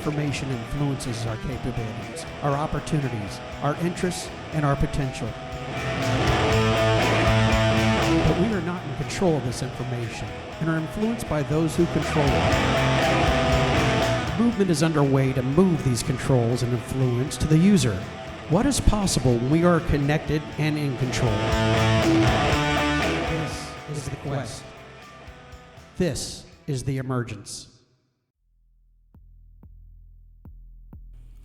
information influences our capabilities, our opportunities, our interests, and our potential. But we are not in control of this information and are influenced by those who control it. Movement is underway to move these controls and influence to the user. What is possible when we are connected and in control? This is the quest. This is the emergence.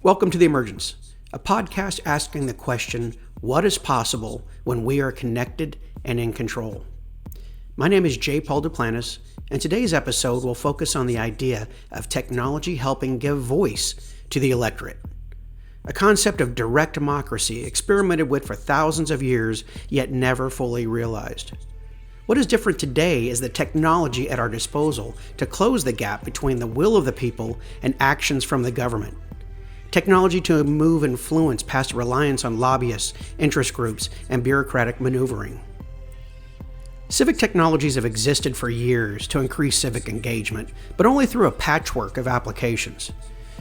Welcome to The Emergence, a podcast asking the question, what is possible when we are connected and in control? My name is J. Paul Duplantis, and today's episode will focus on the idea of technology helping give voice to the electorate. A concept of direct democracy experimented with for thousands of years, yet never fully realized. What is different today is the technology at our disposal to close the gap between the will of the people and actions from the government. Technology to move influence past reliance on lobbyists, interest groups, and bureaucratic maneuvering. Civic technologies have existed for years to increase civic engagement, but only through a patchwork of applications.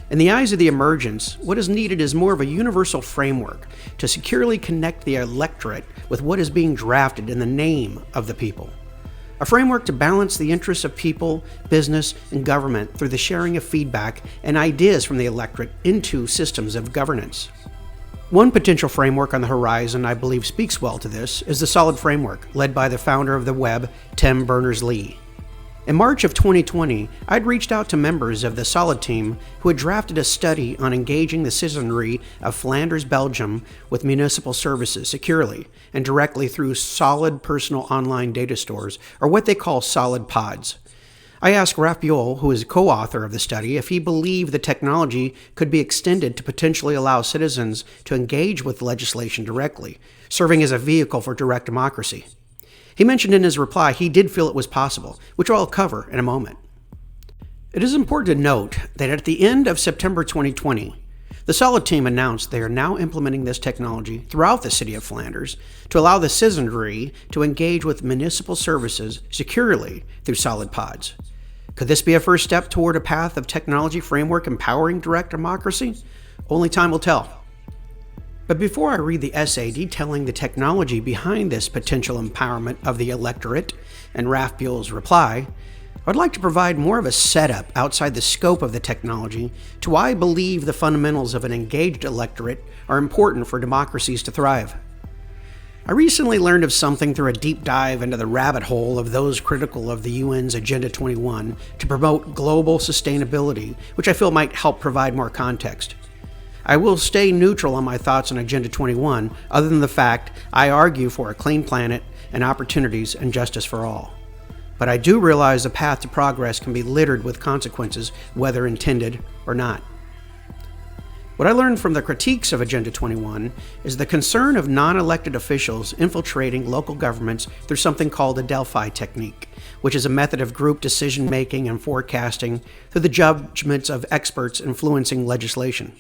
In the eyes of the emergence, what is needed is more of a universal framework to securely connect the electorate with what is being drafted in the name of the people. A framework to balance the interests of people, business, and government through the sharing of feedback and ideas from the electorate into systems of governance. One potential framework on the horizon I believe speaks well to this is the SOLID framework, led by the founder of the web, Tim Berners-Lee. In March of 2020, I'd reached out to members of the SOLID team who had drafted a study on engaging the citizenry of Flanders, Belgium with municipal services securely and directly through solid personal online data stores, or what they call solid pods. I asked Raf Buell, who is a co-author of the study, if he believed the technology could be extended to potentially allow citizens to engage with legislation directly, serving as a vehicle for direct democracy. He mentioned in his reply he did feel it was possible, which I'll cover in a moment. It is important to note that at the end of September 2020, the SOLID team announced they are now implementing this technology throughout the city of Flanders to allow the citizenry to engage with municipal services securely through solid pods. Could this be a first step toward a path of technology framework empowering direct democracy? Only time will tell. But before I read the essay detailing the technology behind this potential empowerment of the electorate and Raf Buell's reply, I'd like to provide more of a setup outside the scope of the technology to why I believe the fundamentals of an engaged electorate are important for democracies to thrive. I recently learned of something through a deep dive into the rabbit hole of those critical of the UN's Agenda 21 to promote global sustainability, which I feel might help provide more context. I will stay neutral on my thoughts on Agenda 21, other than the fact I argue for a clean planet and opportunities and justice for all. But I do realize the path to progress can be littered with consequences, whether intended or not. What I learned from the critiques of Agenda 21 is the concern of non-elected officials infiltrating local governments through something called the Delphi technique, which is a method of group decision-making and forecasting through the judgments of experts influencing legislation.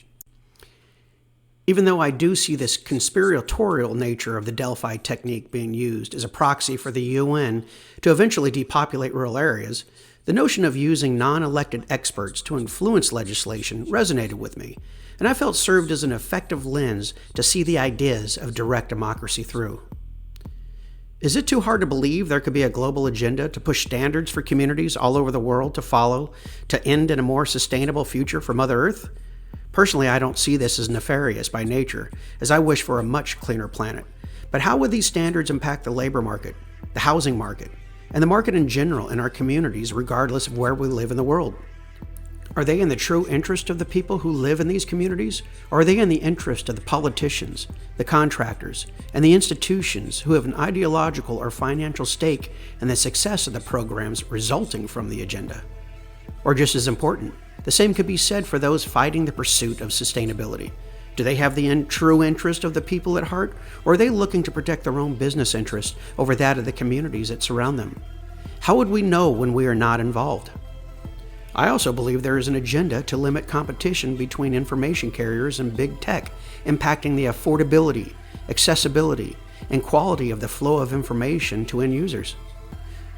Even though I do see this conspiratorial nature of the Delphi technique being used as a proxy for the UN to eventually depopulate rural areas, the notion of using non-elected experts to influence legislation resonated with me, and I felt served as an effective lens to see the ideas of direct democracy through. Is it too hard to believe there could be a global agenda to push standards for communities all over the world to follow to end in a more sustainable future for Mother Earth? Personally, I don't see this as nefarious by nature, as I wish for a much cleaner planet. But how would these standards impact the labor market, the housing market, and the market in general in our communities, regardless of where we live in the world? Are they in the true interest of the people who live in these communities, or are they in the interest of the politicians, the contractors, and the institutions who have an ideological or financial stake in the success of the programs resulting from the agenda? Or just as important, the same could be said for those fighting the pursuit of sustainability. Do they have the true interest of the people at heart, or are they looking to protect their own business interests over that of the communities that surround them? How would we know when we are not involved? I also believe there is an agenda to limit competition between information carriers and big tech, impacting the affordability, accessibility, and quality of the flow of information to end users.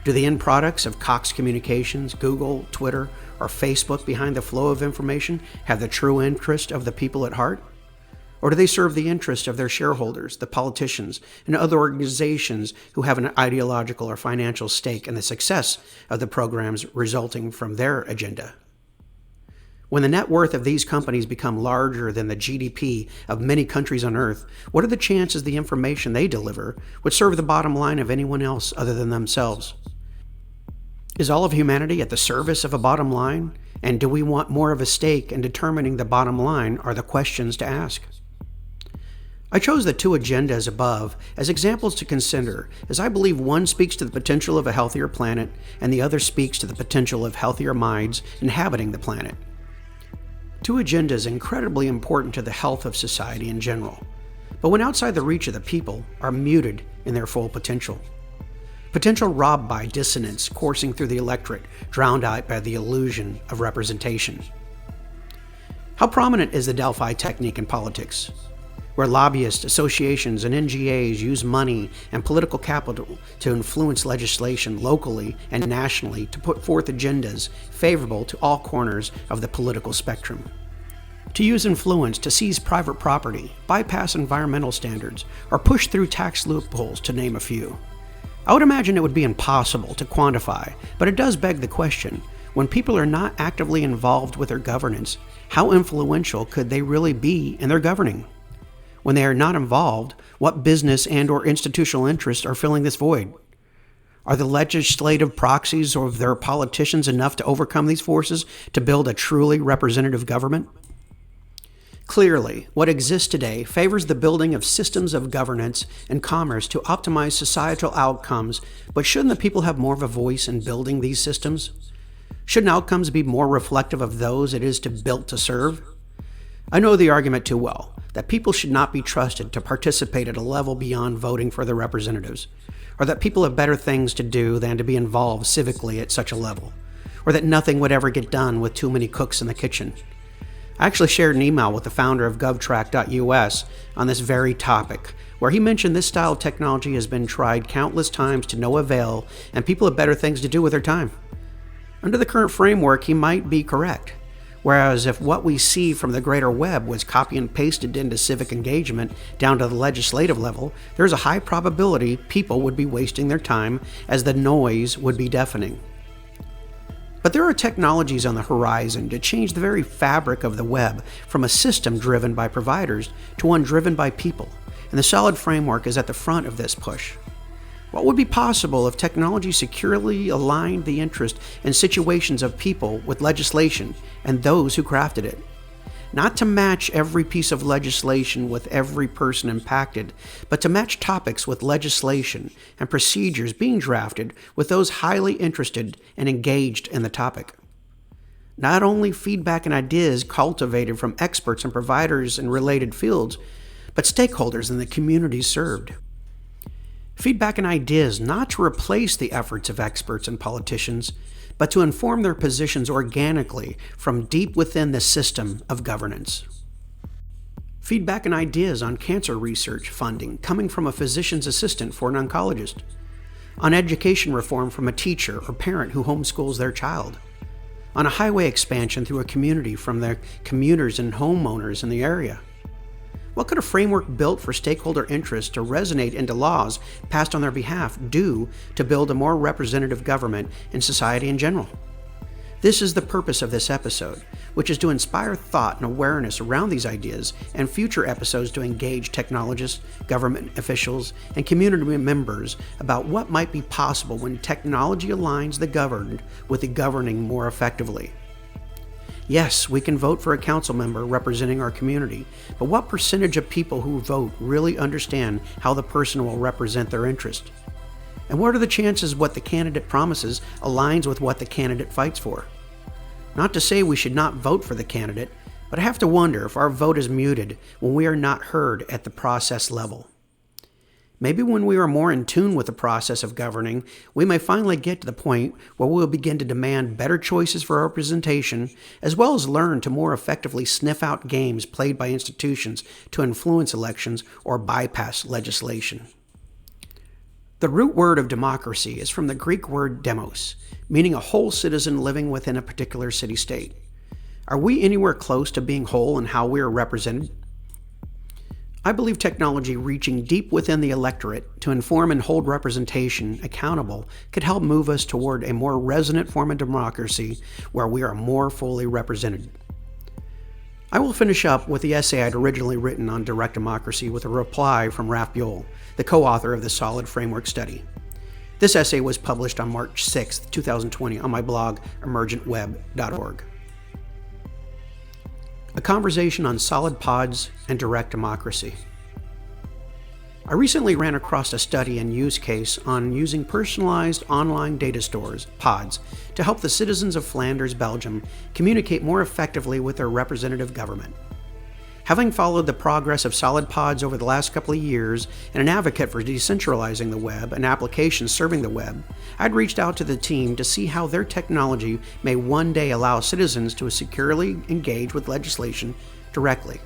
Do the end products of Cox Communications, Google, Twitter, or Facebook behind the flow of information have the true interest of the people at heart? Or do they serve the interest of their shareholders, the politicians, and other organizations who have an ideological or financial stake in the success of the programs resulting from their agenda? When the net worth of these companies become larger than the GDP of many countries on Earth, what are the chances the information they deliver would serve the bottom line of anyone else other than themselves? Is all of humanity at the service of a bottom line? And do we want more of a stake in determining the bottom line are the questions to ask. I chose the two agendas above as examples to consider, as I believe one speaks to the potential of a healthier planet and the other speaks to the potential of healthier minds inhabiting the planet. Two agendas incredibly important to the health of society in general, but when outside the reach of the people, are muted in their full potential. Potential robbed by dissonance coursing through the electorate, drowned out by the illusion of representation. How prominent is the Delphi technique in politics, where lobbyists, associations, and NGOs use money and political capital to influence legislation locally and nationally to put forth agendas favorable to all corners of the political spectrum? To use influence to seize private property, bypass environmental standards, or push through tax loopholes, to name a few. I would imagine it would be impossible to quantify, but it does beg the question, when people are not actively involved with their governance, how influential could they really be in their governing? When they are not involved, what business and/or institutional interests are filling this void? Are the legislative proxies of their politicians enough to overcome these forces to build a truly representative government? Clearly, what exists today favors the building of systems of governance and commerce to optimize societal outcomes, but shouldn't the people have more of a voice in building these systems? Shouldn't outcomes be more reflective of those it is built to serve? I know the argument too well, that people should not be trusted to participate at a level beyond voting for their representatives, or that people have better things to do than to be involved civically at such a level, or that nothing would ever get done with too many cooks in the kitchen. I actually shared an email with the founder of GovTrack.us on this very topic, where he mentioned this style of technology has been tried countless times to no avail, and people have better things to do with their time. Under the current framework, he might be correct. Whereas if what we see from the greater web was copy and pasted into civic engagement down to the legislative level, there's a high probability people would be wasting their time as the noise would be deafening. But there are technologies on the horizon to change the very fabric of the web from a system driven by providers to one driven by people, and the solid framework is at the front of this push. What would be possible if technology securely aligned the interest and situations of people with legislation and those who crafted it? Not to match every piece of legislation with every person impacted, but to match topics with legislation and procedures being drafted with those highly interested and engaged in the topic. Not only feedback and ideas cultivated from experts and providers in related fields, but stakeholders in the communities served. Feedback and ideas not to replace the efforts of experts and politicians, but to inform their positions organically from deep within the system of governance. Feedback and ideas on cancer research funding coming from a physician's assistant for an oncologist. On education reform from a teacher or parent who homeschools their child. On a highway expansion through a community from their commuters and homeowners in the area. What could a framework built for stakeholder interest to resonate into laws passed on their behalf do to build a more representative government in society in general? This is the purpose of this episode, which is to inspire thought and awareness around these ideas, and future episodes to engage technologists, government officials, and community members about what might be possible when technology aligns the governed with the governing more effectively. Yes, we can vote for a council member representing our community, but what percentage of people who vote really understand how the person will represent their interest? And what are the chances what the candidate promises aligns with what the candidate fights for? Not to say we should not vote for the candidate, but I have to wonder if our vote is muted when we are not heard at the process level. Maybe when we are more in tune with the process of governing, we may finally get to the point where we will begin to demand better choices for representation, as well as learn to more effectively sniff out games played by institutions to influence elections or bypass legislation. The root word of democracy is from the Greek word demos, meaning a whole citizen living within a particular city-state. Are we anywhere close to being whole in how we are represented? I believe technology reaching deep within the electorate to inform and hold representation accountable could help move us toward a more resonant form of democracy where we are more fully represented. I will finish up with the essay I'd originally written on direct democracy with a reply from Ralph Buell, the co-author of the Solid Framework study. This essay was published on March 6, 2020 on my blog, emergentweb.org. A conversation on solid pods and direct democracy. I recently ran across a study and use case on using personalized online data stores, pods, to help the citizens of Flanders, Belgium, communicate more effectively with their representative government. Having followed the progress of solid pods over the last couple of years and an advocate for decentralizing the web and applications serving the web, I'd reached out to the team to see how their technology may one day allow citizens to securely engage with legislation directly.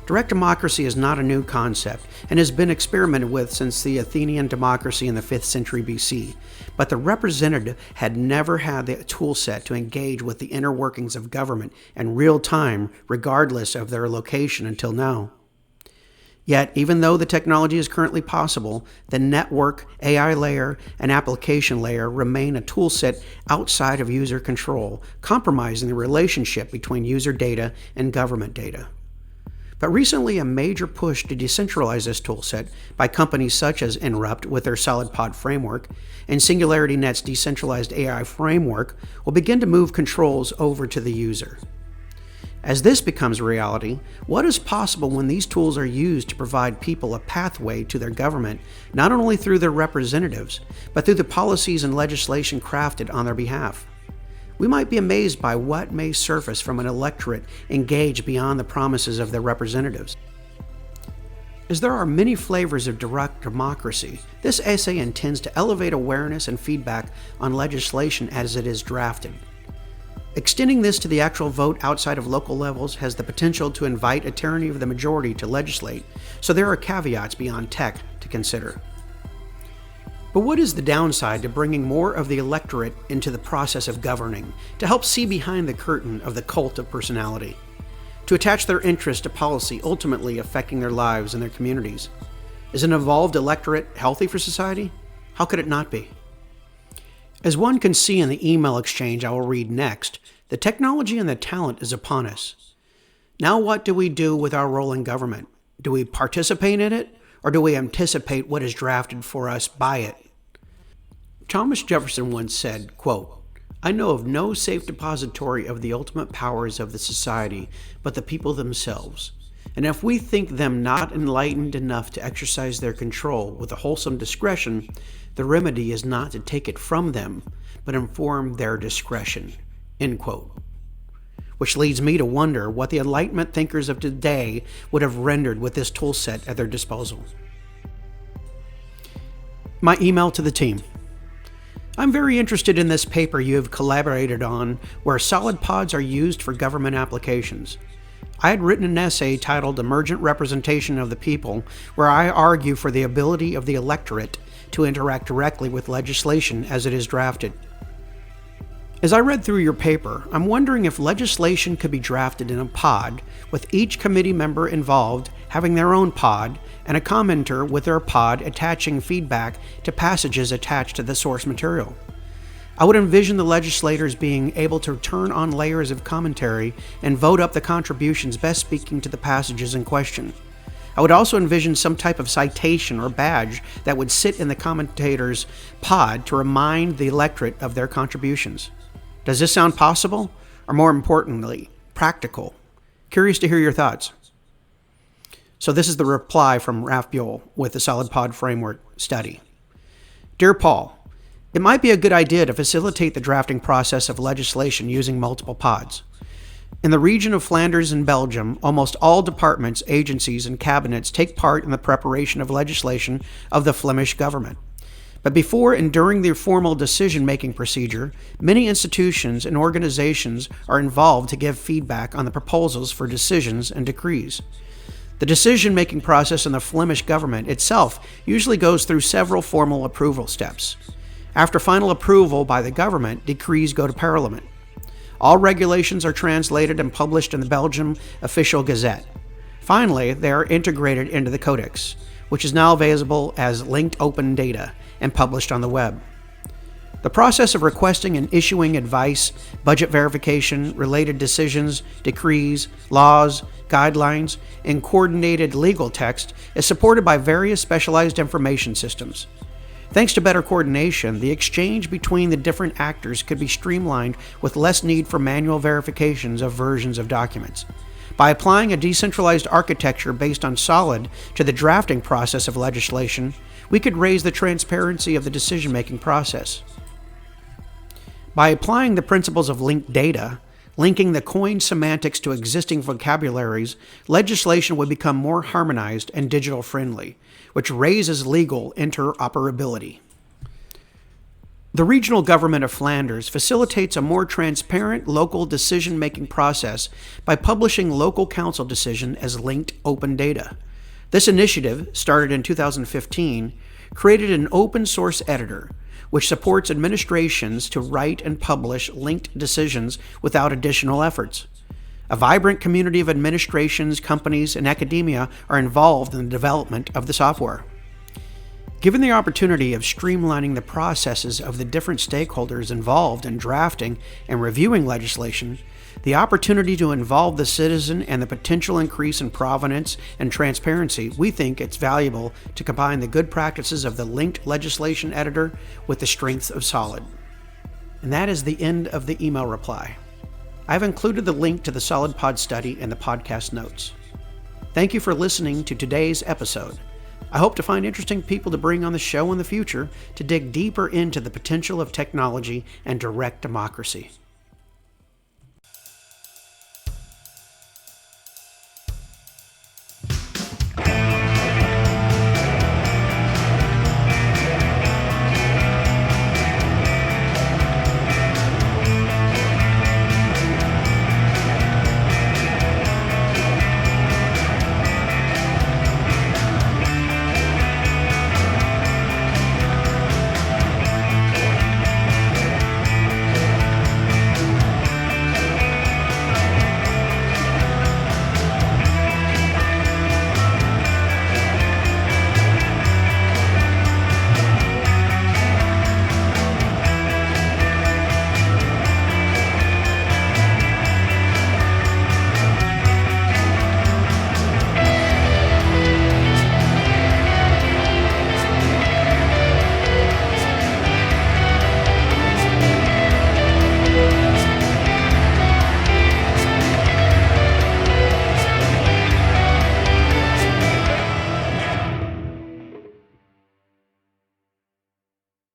Direct democracy is not a new concept and has been experimented with since the Athenian democracy in the 5th century BC, but the representative had never had the tool set to engage with the inner workings of government in real time, regardless of their location until now. Yet, even though the technology is currently possible, the network, AI layer, and application layer remain a tool set outside of user control, compromising the relationship between user data and government data. But recently, a major push to decentralize this toolset by companies such as Interrupt with their SolidPod framework and SingularityNet's decentralized AI framework will begin to move controls over to the user. As this becomes a reality, what is possible when these tools are used to provide people a pathway to their government, not only through their representatives, but through the policies and legislation crafted on their behalf? We might be amazed by what may surface from an electorate engaged beyond the promises of their representatives. As there are many flavors of direct democracy, this essay intends to elevate awareness and feedback on legislation as it is drafted. Extending this to the actual vote outside of local levels has the potential to invite a tyranny of the majority to legislate, so there are caveats beyond tech to consider. But what is the downside to bringing more of the electorate into the process of governing, to help see behind the curtain of the cult of personality, to attach their interest to policy ultimately affecting their lives and their communities? Is an evolved electorate healthy for society? How could it not be? As one can see in the email exchange I will read next, the technology and the talent is upon us. Now what do we do with our role in government? Do we participate in it? Or do we anticipate what is drafted for us by it? Thomas Jefferson once said, quote, "I know of no safe depository of the ultimate powers of the society but the people themselves. And if we think them not enlightened enough to exercise their control with a wholesome discretion, the remedy is not to take it from them, but inform their discretion." End quote. Which leads me to wonder what the Enlightenment thinkers of today would have rendered with this tool set at their disposal. My email to the team. I'm very interested in this paper you have collaborated on where solid pods are used for government applications. I had written an essay titled Emergent Representation of the People, where I argue for the ability of the electorate to interact directly with legislation as it is drafted. As I read through your paper, I'm wondering if legislation could be drafted in a pod, with each committee member involved having their own pod, and a commenter with their pod attaching feedback to passages attached to the source material. I would envision the legislators being able to turn on layers of commentary and vote up the contributions best speaking to the passages in question. I would also envision some type of citation or badge that would sit in the commentator's pod to remind the electorate of their contributions. Does this sound possible? Or more importantly, practical? Curious to hear your thoughts. So this is the reply from Ralph Buell with the SolidPod Framework study. Dear Paul, it might be a good idea to facilitate the drafting process of legislation using multiple pods. In the region of Flanders and Belgium, almost all departments, agencies, and cabinets take part in the preparation of legislation of the Flemish government. But before and during the formal decision-making procedure, many institutions and organizations are involved to give feedback on the proposals for decisions and decrees. The decision-making process in the Flemish government itself usually goes through several formal approval steps. After final approval by the government, decrees go to Parliament. All regulations are translated and published in the Belgian official gazette. Finally, they are integrated into the Codex, which is now available as linked open data and published on the web. The process of requesting and issuing advice, budget verification, related decisions, decrees, laws, guidelines, and coordinated legal text is supported by various specialized information systems. Thanks to better coordination, the exchange between the different actors could be streamlined with less need for manual verifications of versions of documents. By applying a decentralized architecture based on SOLID to the drafting process of legislation, we could raise the transparency of the decision-making process. By applying the principles of linked data, linking the coined semantics to existing vocabularies, legislation would become more harmonized and digital-friendly, which raises legal interoperability. The regional government of Flanders facilitates a more transparent local decision-making process by publishing local council decision as linked open data. This initiative, started in 2015, created an open-source editor, which supports administrations to write and publish linked decisions without additional efforts. A vibrant community of administrations, companies, and academia are involved in the development of the software. Given the opportunity of streamlining the processes of the different stakeholders involved in drafting and reviewing legislation, the opportunity to involve the citizen and the potential increase in provenance and transparency, we think it's valuable to combine the good practices of the linked legislation editor with the strengths of SOLID. And that is the end of the email reply. I've included the link to the SolidPod study in the podcast notes. Thank you for listening to today's episode. I hope to find interesting people to bring on the show in the future to dig deeper into the potential of technology and direct democracy.